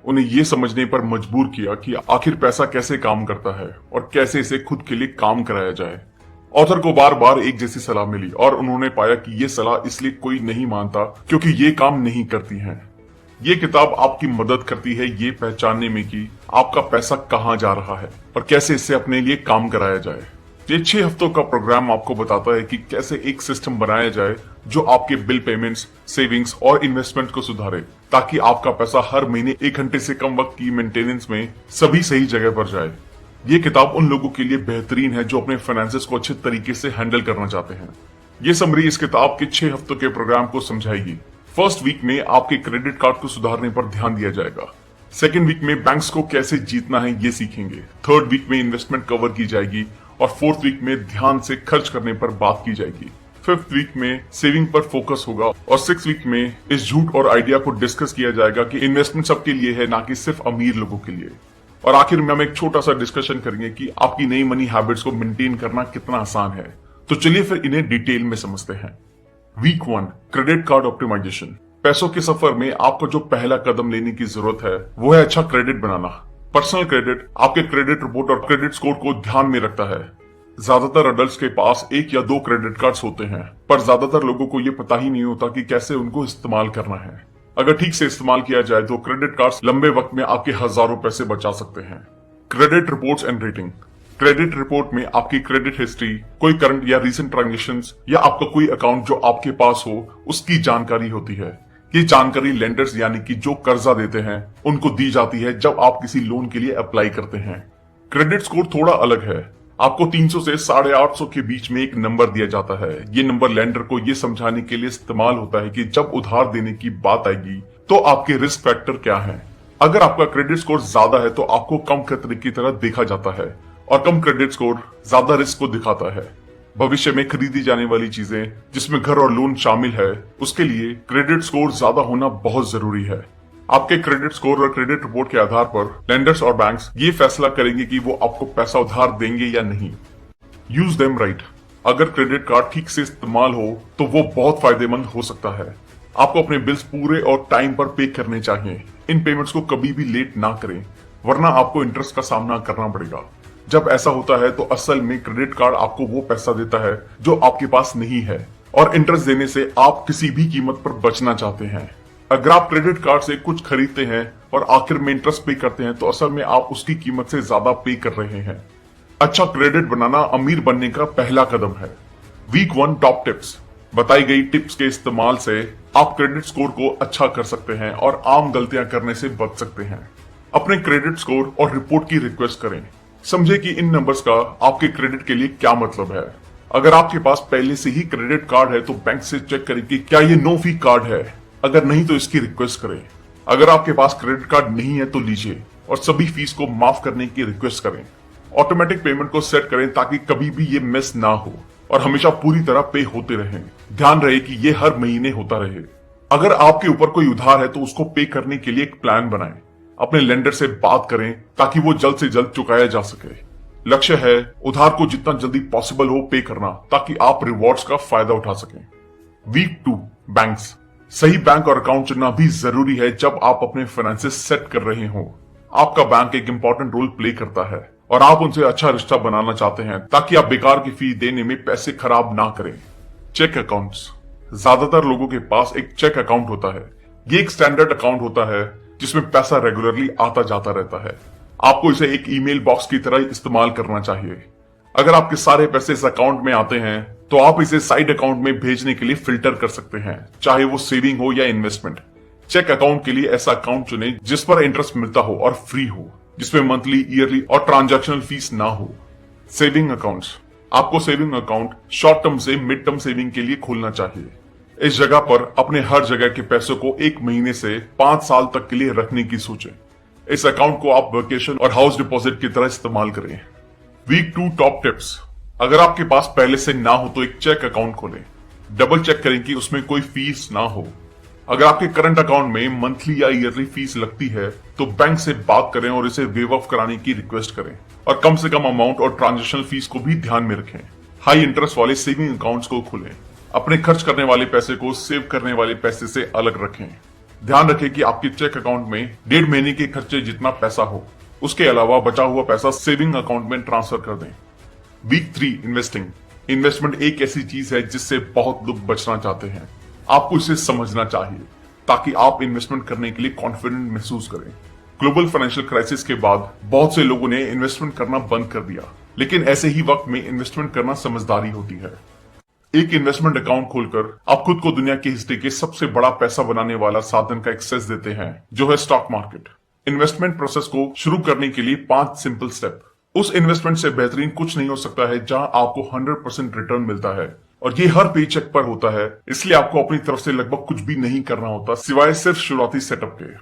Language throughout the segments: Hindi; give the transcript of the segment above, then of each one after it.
उन्हें ये समझने पर मजबूर किया कि आखिर पैसा कैसे काम करता है और कैसे इसे खुद के लिए काम कराया जाए। ऑथर को बार बार एक जैसी सलाह मिली और उन्होंने पाया कि ये सलाह इसलिए कोई नहीं मानता क्योंकि ये काम नहीं करती है। ये किताब आपकी मदद करती है ये पहचानने में कि आपका पैसा कहाँ जा रहा है और कैसे इससे अपने लिए काम कराया जाए। ये 6 हफ्तों का प्रोग्राम आपको बताता है कि कैसे एक सिस्टम बनाया जाए जो आपके बिल पेमेंट्स, सेविंग्स और इन्वेस्टमेंट को सुधारे, ताकि आपका पैसा हर महीने 1 घंटे से कम वक्त की मेंटेनेंस में सभी सही जगह पर जाए। ये किताब उन लोगों के लिए बेहतरीन है जो अपने फाइनेंसेस को अच्छे तरीके से हैंडल करना चाहते हैं। ये समरी इस किताब के 6 हफ्तों के प्रोग्राम को समझाएगी। फर्स्ट वीक में आपके क्रेडिट कार्ड को सुधारने पर ध्यान दिया जाएगा। सेकेंड वीक में बैंक्स को कैसे जीतना है ये सीखेंगे। थर्ड वीक में इन्वेस्टमेंट कवर की जाएगी और फोर्थ वीक में ध्यान से खर्च करने पर बात की जाएगी। फिफ्थ वीक में सेविंग पर फोकस होगा और सिक्स वीक में इस झूठ और आइडिया को डिस्कस किया जाएगा कि इन्वेस्टमेंट सबके लिए है, ना कि सिर्फ अमीर लोगों के लिए। और आखिर में हम एक छोटा सा डिस्कशन करेंगे कि आपकी नई मनी हैबिट्स को मेंटेन करना कितना आसान है। तो चलिए फिर इन्हें डिटेल में समझते हैं। Week 1, credit card optimization. पैसों के सफर में आपको जो पहला कदम लेने की जरूरत है वो है अच्छा क्रेडिट बनाना। पर्सनल क्रेडिट आपके क्रेडिट रिपोर्ट और क्रेडिट स्कोर को ध्यान में रखता है। ज्यादातर अडल्ट्स के पास 1 या 2 क्रेडिट कार्ड्स होते हैं, पर ज्यादातर लोगों को ये पता ही नहीं होता कि कैसे उनको इस्तेमाल करना है। अगर ठीक से इस्तेमाल किया जाए तो क्रेडिट कार्ड्स लंबे वक्त में आपके हजारों पैसे बचा सकते हैं। Credit reports and rating. Credit report में आपकी क्रेडिट हिस्ट्री, कोई करंट या रीसेंट ट्रांजेक्शंस या आपका कोई अकाउंट जो आपके पास हो उसकी जानकारी होती है। ये जानकारी लेंडर्स यानी कि जो कर्जा देते हैं उनको दी जाती है जब आप किसी लोन के लिए अप्लाई करते हैं। क्रेडिट स्कोर थोड़ा अलग है। आपको 300 से 850 के बीच में एक नंबर दिया जाता है। ये नंबर लेंडर को ये समझाने के लिए इस्तेमाल होता है कि जब उधार देने की बात आएगी तो आपके रिस्क फैक्टर क्या है। अगर आपका क्रेडिट स्कोर ज्यादा है तो आपको कम खतरे की तरह देखा जाता है और कम क्रेडिट स्कोर ज्यादा रिस्क को दिखाता है। भविष्य में खरीदी जाने वाली चीजें जिसमें घर और लोन शामिल है उसके लिए क्रेडिट स्कोर ज्यादा होना बहुत जरूरी है। आपके क्रेडिट स्कोर और क्रेडिट रिपोर्ट के आधार पर लेंडर्स और बैंक्स ये फैसला करेंगे कि वो आपको पैसा उधार देंगे या नहीं। Use them right. अगर क्रेडिट कार्ड ठीक से इस्तेमाल हो तो वो बहुत फायदेमंद हो सकता है। आपको अपने बिल्स पूरे और टाइम पर पे करने चाहिए। इन पेमेंट्स को कभी भी लेट ना करें, वरना आपको इंटरेस्ट का सामना करना पड़ेगा। जब ऐसा होता है तो असल में क्रेडिट कार्ड आपको वो पैसा देता है जो आपके पास नहीं है और इंटरेस्ट देने से आप किसी भी कीमत पर बचना चाहते हैं। अगर आप क्रेडिट कार्ड से कुछ खरीदते हैं और आखिर में इंटरेस्ट पे करते हैं तो असल में आप उसकी कीमत से ज्यादा पे कर रहे हैं। अच्छा क्रेडिट बनाना अमीर बनने का पहला कदम है। Week 1 top tips. बताई गई टिप्स के इस्तेमाल से आप क्रेडिट स्कोर को अच्छा कर सकते हैं और आम गलतियां करने से बच सकते हैं। अपने क्रेडिट स्कोर और रिपोर्ट की रिक्वेस्ट करें। समझे कि इन नंबर्स का आपके क्रेडिट के लिए क्या मतलब है। अगर आपके पास पहले से ही क्रेडिट कार्ड है तो बैंक से चेक करें कि क्या ये नो फी कार्ड है। अगर नहीं तो इसकी रिक्वेस्ट करें। अगर आपके पास क्रेडिट कार्ड नहीं है तो लीजिए और सभी फीस को माफ करने की रिक्वेस्ट करें। ऑटोमेटिक पेमेंट को सेट करें ताकि कभी भी ये मिस ना हो और हमेशा पूरी तरह पे होते रहें। ध्यान रहे कि ये हर महीने होता रहे। अगर आपके ऊपर कोई उधार है तो उसको पे करने के लिए एक प्लान बनाएं। अपने लेंडर से बात करें ताकि वो जल्द से जल्द चुकाया जा सके। लक्ष्य है उधार को जितना जल्दी पॉसिबल हो पे करना ताकि आप रिवॉर्ड्स का फायदा उठा सकें। Week 2 banks. सही बैंक और अकाउंट चुनना भी जरूरी है जब आप अपने फाइनेंसेस सेट कर रहे हो। आपका बैंक एक इंपॉर्टेंट रोल प्ले करता है और आप उनसे अच्छा रिश्ता बनाना चाहते हैं ताकि आप बेकार की फी देने में पैसे खराब ना करें। Check accounts. ज्यादातर लोगों के पास एक चेक अकाउंट होता है। ये एक स्टैंडर्ड अकाउंट होता है जिसमें पैसा रेगुलरली आता जाता रहता है। आपको इसे एक ईमेल बॉक्स की तरह इस्तेमाल करना चाहिए। अगर आपके सारे पैसे इस अकाउंट में आते हैं तो आप इसे साइड अकाउंट में भेजने के लिए फिल्टर कर सकते हैं, चाहे वो सेविंग हो या इन्वेस्टमेंट। चेक अकाउंट के लिए ऐसा अकाउंट चुनें जिस पर इंटरेस्ट मिलता हो और फ्री हो, जिसमें मंथली, ईयरली और ट्रांजैक्शनल फीस ना हो। Saving accounts. आपको सेविंग अकाउंट शॉर्ट टर्म से मिड टर्म सेविंग के लिए खोलना चाहिए। इस जगह पर अपने हर जगह के पैसों को 1 महीने से 5 साल तक के लिए रखने की सोचें। इस अकाउंट को आप वेकेशन और हाउस डिपॉजिट की तरह इस्तेमाल करें। Week 2 top tips. अगर आपके पास पहले से ना हो तो एक चेक अकाउंट खोलें। डबल चेक करें कि उसमें कोई फीस ना हो। अगर आपके करंट अकाउंट में मंथली या ईयरली फीस लगती है तो बैंक से बात करें और इसे वेव ऑफ कराने की रिक्वेस्ट करें और कम से कम अमाउंट और ट्रांजेक्शनल फीस को भी ध्यान में रखें। हाई इंटरेस्ट वाले सेविंग अकाउंट्स को खोलें। अपने खर्च करने वाले पैसे को सेव करने वाले पैसे से अलग रखें। ध्यान रखें कि आपके चेक अकाउंट में 1.5 महीने के खर्चे जितना पैसा हो, उसके अलावा बचा हुआ पैसा सेविंग अकाउंट में ट्रांसफर कर दें। Week 3 investing. इन्वेस्टमेंट एक ऐसी चीज है जिससे बहुत लोग बचना चाहते हैं। आपको इसे समझना चाहिए ताकि आप इन्वेस्टमेंट करने के लिए कॉन्फिडेंट महसूस करें। ग्लोबल फाइनेंशियल क्राइसिस के बाद बहुत से लोगों ने इन्वेस्टमेंट करना बंद कर दिया, लेकिन ऐसे ही वक्त में इन्वेस्टमेंट करना समझदारी होती है। एक इन्वेस्टमेंट अकाउंट खोलकर आप खुद को दुनिया के हिस्से के सबसे बड़ा पैसा बनाने वाला साधन का एक्सेस देते हैं, जो है स्टॉक मार्केट। इन्वेस्टमेंट प्रोसेस को शुरू करने के लिए 5 सिंपल स्टेप। उस इन्वेस्टमेंट से बेहतरीन कुछ नहीं हो सकता है जहां आपको 100% रिटर्न मिलता है, और ये हर पे चेक पर होता है, इसलिए आपको अपनी तरफ से लगभग कुछ भी नहीं करना होता सिवाय सिर्फ शुरुआती सेटअप के।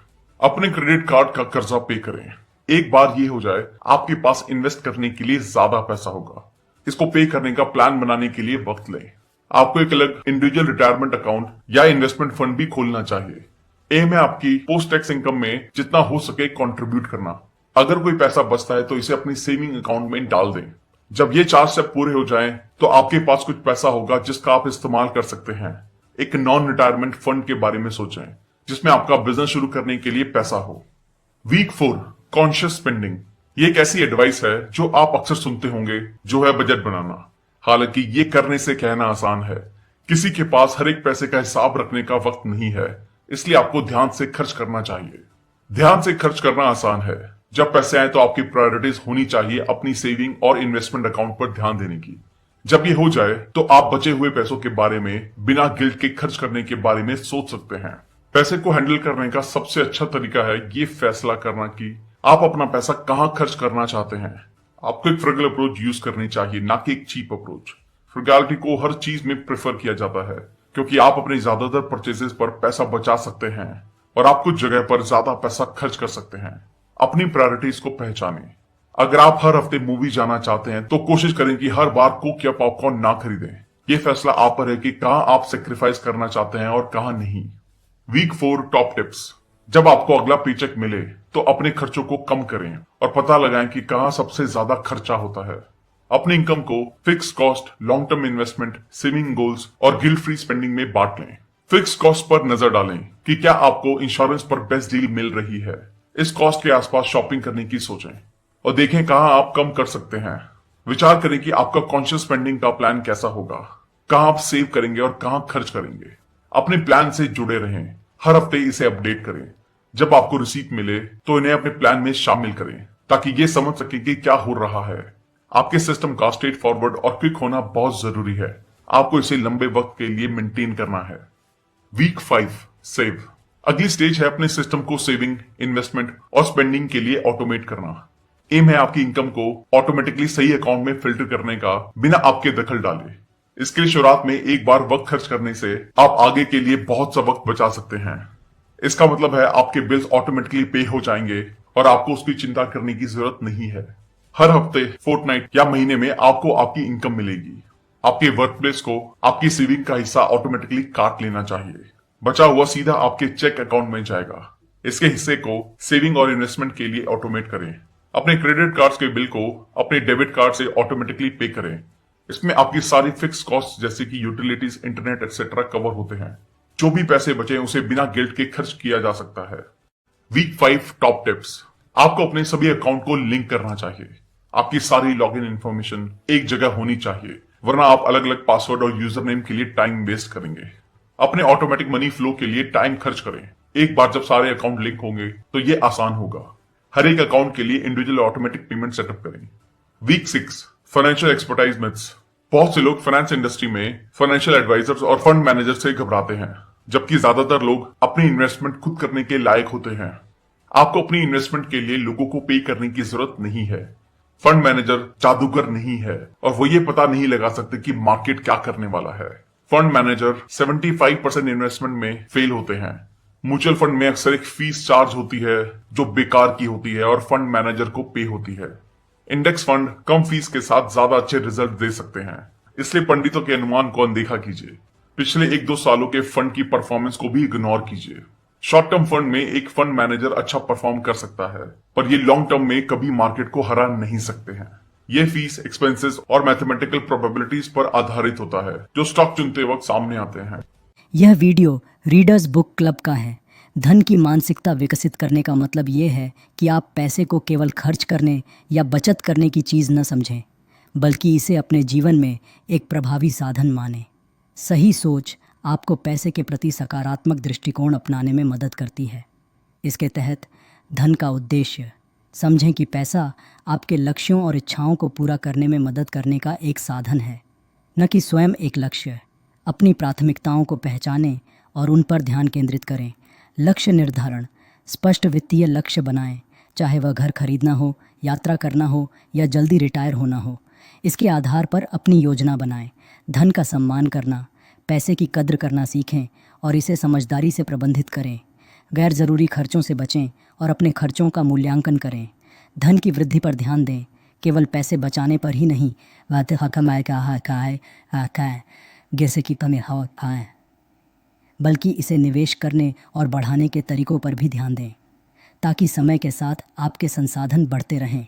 अपने क्रेडिट कार्ड का कर्जा पे करें। एक बार ये हो जाए, आपके पास इन्वेस्ट करने के लिए ज्यादा पैसा होगा। इसको पे करने का प्लान बनाने के लिए वक्त लें। आपको एक अलग इंडिविजुअल रिटायरमेंट अकाउंट या इन्वेस्टमेंट फंड भी खोलना चाहिए। एम है आपकी पोस्ट टैक्स इनकम में जितना हो सके कंट्रीब्यूट करना। अगर कोई पैसा बचता है तो इसे अपनी सेविंग अकाउंट में डाल दें। जब ये 4 स्टेप पूरे हो जाएं, तो आपके पास कुछ पैसा होगा जिसका आप इस्तेमाल कर सकते हैं। एक नॉन रिटायरमेंट फंड के बारे में सोचें, जिसमें आपका बिजनेस शुरू करने के लिए पैसा हो। Week 4 conscious spending. ये एक ऐसी एडवाइस है जो आप अक्सर सुनते होंगे, जो है बजट बनाना। हालांकि ये करने से कहना आसान है। किसी के पास हर एक पैसे का हिसाब रखने का वक्त नहीं है, इसलिए आपको ध्यान से खर्च करना चाहिए। ध्यान से खर्च करना आसान है। जब पैसे आए तो आपकी प्रायोरिटीज होनी चाहिए अपनी सेविंग और इन्वेस्टमेंट अकाउंट पर ध्यान देने की। जब ये हो जाए तो आप बचे हुए पैसों के बारे में बिना गिल्ट के खर्च करने के बारे में सोच सकते हैं। पैसे को हैंडल करने का सबसे अच्छा तरीका है ये फैसला करना कि आप अपना पैसा कहां खर्च करना चाहते हैं। आपको एक फ्रगल अप्रोच यूज करनी चाहिए, ना कि एक चीप अप्रोच। फ्रगैलिटी को हर चीज में प्रेफर किया जाता है, क्योंकि आप अपने ज्यादातर परचेजेस पर पैसा बचा सकते हैं और आप कुछ जगह पर ज्यादा पैसा खर्च कर सकते हैं। अपनी प्रायोरिटीज को पहचानें। अगर आप हर हफ्ते मूवी जाना चाहते हैं तो कोशिश करें कि हर बार कोक या पॉपकॉर्न ना खरीदें। ये फैसला आप पर है कि कहां आप सेक्रीफाइस करना चाहते हैं और कहां नहीं। Week 4 top tips. जब आपको अगला पेचेक मिले तो अपने खर्चों को कम करें और पता लगाएं कि कहां सबसे ज्यादा खर्चा होता है। अपनी इनकम को fix cost, long term investment, saving goals और गिल्ट फ्री स्पेंडिंग में बांट लें। फिक्स कॉस्ट पर नजर डालें कि क्या आपको इंश्योरेंस पर बेस्ट डील मिल रही है। इस कॉस्ट के आसपास शॉपिंग करने की सोचें और देखें कहां आप कम कर सकते हैं। विचार करें कि आपका कॉन्शियस स्पेंडिंग का प्लान कैसा होगा, कहां आप सेव करेंगे और कहां खर्च करेंगे। अपने प्लान से जुड़े रहें, हर हफ्ते इसे अपडेट करें। जब आपको रिसीट मिले तो इन्हें अपने प्लान में शामिल करें, ताकि ये समझ सके कि क्या हो रहा है। आपके सिस्टम का स्ट्रेट फॉरवर्ड और क्विक होना बहुत जरूरी है। आपको इसे लंबे वक्त के लिए मेंटेन करना है। Week 5 save. अगली स्टेज है अपने सिस्टम को सेविंग, इन्वेस्टमेंट और स्पेंडिंग के लिए ऑटोमेट करना। एम है आपकी इनकम को ऑटोमेटिकली सही अकाउंट में फिल्टर करने का, बिना आपके दखल डाले। इसके लिए शुरुआत में एक बार वक्त खर्च करने से आप आगे के लिए बहुत सा वक्त बचा सकते हैं। इसका मतलब है आपके बिल्स ऑटोमेटिकली पे हो जाएंगे और आपको उसकी चिंता करने की जरूरत नहीं है। हर हफ्ते, फोर्टनाइट या महीने में आपको आपकी इनकम मिलेगी। आपके वर्क प्लेस को आपकी सेविंग का हिस्सा ऑटोमेटिकली काट लेना चाहिए। बचा हुआ सीधा आपके चेक अकाउंट में जाएगा। इसके हिस्से को सेविंग और इन्वेस्टमेंट के लिए ऑटोमेट करें। अपने क्रेडिट कार्ड्स के बिल को अपने डेबिट कार्ड से ऑटोमेटिकली पे करें। इसमें आपकी सारी फिक्स कॉस्ट जैसे कि यूटिलिटीज, इंटरनेट एक्सेट्रा कवर होते हैं। जो भी पैसे बचे उसे बिना गिल्ट के खर्च किया जा सकता है। Week 5 top tips. आपको अपने सभी अकाउंट को लिंक करना चाहिए। आपकी सारी लॉगिन इंफॉर्मेशन एक जगह होनी चाहिए, वरना आप अलग अलग पासवर्ड और यूजर नेम के लिए टाइम वेस्ट करेंगे। अपने ऑटोमेटिक मनी फ्लो के लिए टाइम खर्च करें। एक बार जब सारे अकाउंट लिंक होंगे तो ये आसान होगा। हर एक अकाउंट के लिए इंडिविजुअल ऑटोमेटिक पेमेंट सेटअप करें। Week 6 financial expertise myths. बहुत से लोग फाइनेंस इंडस्ट्री में फाइनेंशियल एडवाइजर्स और फंड मैनेजर से घबराते हैं, जबकि ज्यादातर लोग अपनी इन्वेस्टमेंट खुद करने के लायक होते हैं। आपको अपनी इन्वेस्टमेंट के लिए लोगों को पे करने की जरूरत नहीं है। फंड मैनेजर जादूगर नहीं है और वो ये पता नहीं लगा सकते कि मार्केट क्या करने वाला है। फंड मैनेजर 75% इन्वेस्टमेंट में फेल होते हैं। म्यूचुअल फंड में अक्सर एक फीस चार्ज होती है जो बेकार की होती है और फंड मैनेजर को पे होती है। इंडेक्स फंड कम फीस के साथ ज्यादा अच्छे रिजल्ट दे सकते हैं, इसलिए पंडितों के अनुमान को अनदेखा कीजिए। पिछले 1-2 सालों के फंड की परफॉर्मेंस को भी इग्नोर कीजिए। शॉर्ट टर्म फंड में एक फंड मैनेजर अच्छा परफॉर्म कर सकता है, पर ये लॉन्ग टर्म में कभी मार्केट को हरा नहीं सकते हैं। ये फीस, एक्सपेंसेस और मैथमेटिकल प्रोबेबिलिटीज पर आधारित होता है, जो स्टॉक चुनते वक्त सामने आते हैं। यह वीडियो रीडर्स बुक क्लब का है। धन की मानसिकता विकसित करने का मतलब ये है कि आप पैसे को केवल खर्च करने या बचत करने की चीज़ न समझें, बल्कि इसे अपने जीवन में एक प्रभावी साधन मानें। सही सोच आपको पैसे के प्रति सकारात्मक दृष्टिकोण अपनाने में मदद करती है। इसके तहत धन का उद्देश्य समझें कि पैसा आपके लक्ष्यों और इच्छाओं को पूरा करने में मदद करने का एक साधन है, न कि स्वयं एक लक्ष्य। अपनी प्राथमिकताओं को पहचानें और उन पर ध्यान केंद्रित करें। लक्ष्य निर्धारण, स्पष्ट वित्तीय लक्ष्य बनाएं, चाहे वह घर खरीदना हो, यात्रा करना हो या जल्दी रिटायर होना हो। इसके आधार पर अपनी योजना बनाएं। धन का सम्मान करना, पैसे की कद्र करना सीखें और इसे समझदारी से प्रबंधित करें। गैर ज़रूरी खर्चों से बचें और अपने खर्चों का मूल्यांकन करें। धन की वृद्धि पर ध्यान दें, केवल पैसे बचाने पर ही नहीं, बल्कि इसे निवेश करने और बढ़ाने के तरीकों पर भी ध्यान दें, ताकि समय के साथ आपके संसाधन बढ़ते रहें।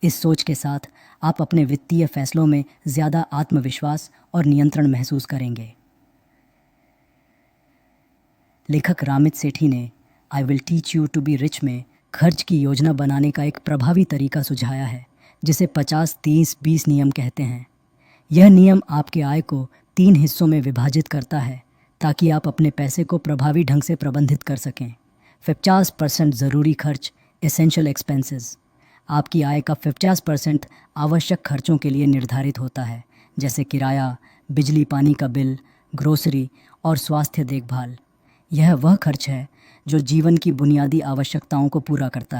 इस सोच के साथ आप अपने वित्तीय फैसलों में ज़्यादा आत्मविश्वास और नियंत्रण महसूस करेंगे। लेखक रामित सेठी ने I will teach you to be rich में खर्च की योजना बनाने का एक प्रभावी तरीका सुझाया है, जिसे 50-30-20 नियम कहते हैं। यह नियम आपके आय को 3 हिस्सों में विभाजित करता है, ताकि आप अपने पैसे को प्रभावी ढंग से प्रबंधित कर सकें। 50% ज़रूरी खर्च, एसेंशियल एक्सपेंसेस। आपकी आय का 50% आवश्यक खर्चों के लिए निर्धारित होता है, जैसे किराया, बिजली पानी का बिल, ग्रोसरी और स्वास्थ्य देखभाल। यह वह खर्च है जो जीवन की बुनियादी आवश्यकताओं को पूरा करता है।